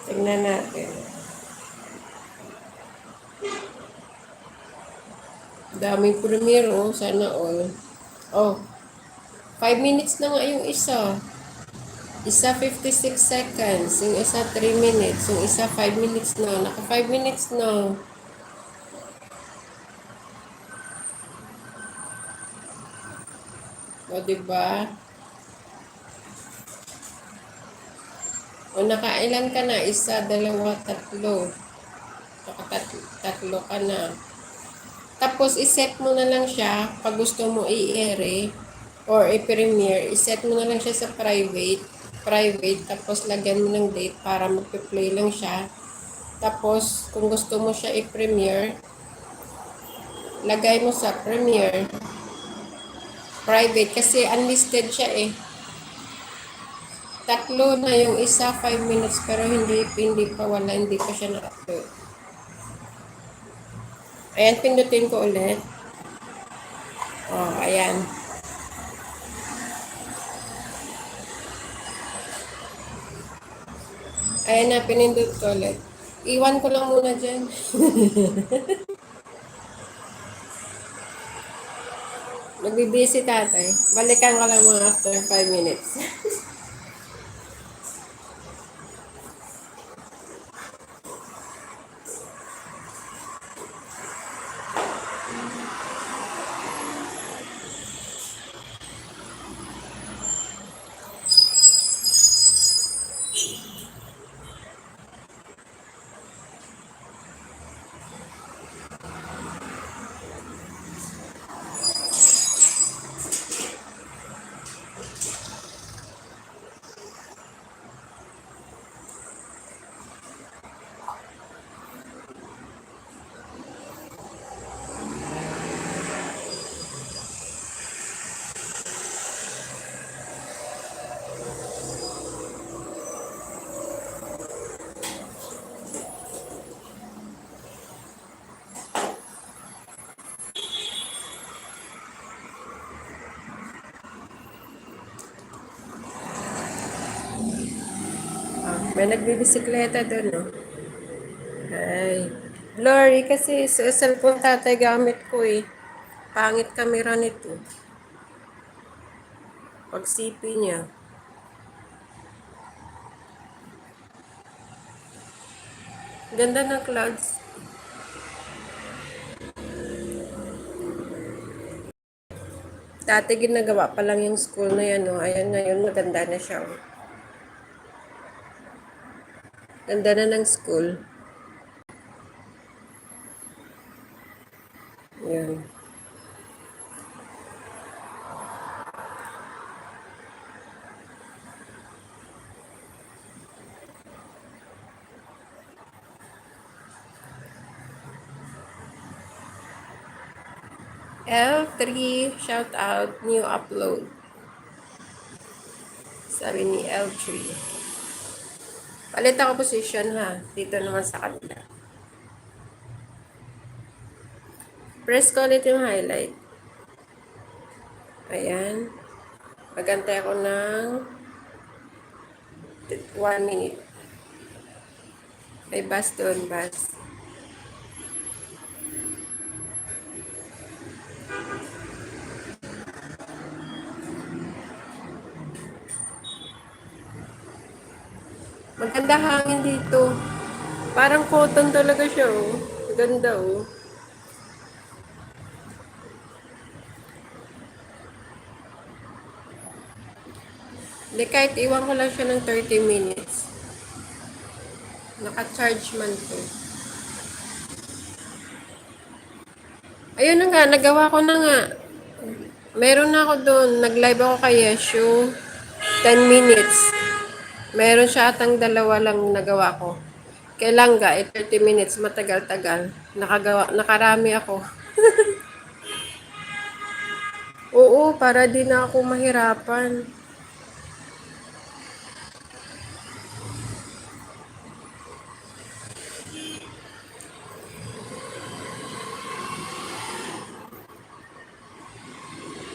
Tingnan natin. Daming premiere, oh. Sana all. Oh, 5 minutes na nga yung isa. Isa 56 seconds. Yung isa 3 minutes. Yung isa 5 minutes na. Naka 5 minutes na. O, diba? O, nakailan ka na? Isa, dalawa, tatlo. Tatlo ka na. Tapos, iset mo na lang siya pag gusto mo i-ere or i-premiere. Iset mo na lang siya sa private. Tapos, lagyan mo ng date para magpe-play lang siya. Tapos, kung gusto mo siya i-premiere, lagay mo sa premiere. Private kasi unlisted siya eh. Tatlo na yung isa, 5 minutes pero hindi pa siya na-upload. Ayan, pindutin ko ulit. Oh, ayan. Ayan na, pinindot ko ulit. Iwan ko lang muna dyan. Nagbibisi tatay. Balikan ko lang mga after 5 minutes. May nagbibisikleta doon, no? Ay. Blurry kasi sa cellphone tatay gamit ko eh. Pangit kamera nito. Pag CP niya. Ganda ng clouds. Dati ginagawa pa lang yung school na yan, no? Ayan ngayon, maganda na siya. Oh. Ganda na ng school. Yan. L3, shout out, new upload. Sabi ni L3. Palit ako position ha. Dito naman sa kanila. Press ko ulit yung highlight. Ayan. Magantay ako ng 1 minute. May bus doon, bus. Maganda hangin dito. Parang cotton talaga siya, oh. Ganda, oh. Hindi, kahit iwan ko lang siya ng 30 minutes. Naka-charge man to. Ayun na nga, nagawa ko na nga. Meron na ako doon. Nag-live ako kay Yeshu. 10 minutes. Meron siya atang dalawa lang nagawa ko. Kailangan 30 minutes, matagal-tagal. Nakarami ako. Oo, para di na ako mahirapan.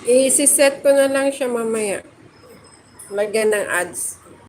I-set ko na lang siya mamaya. Lagyan ng ads.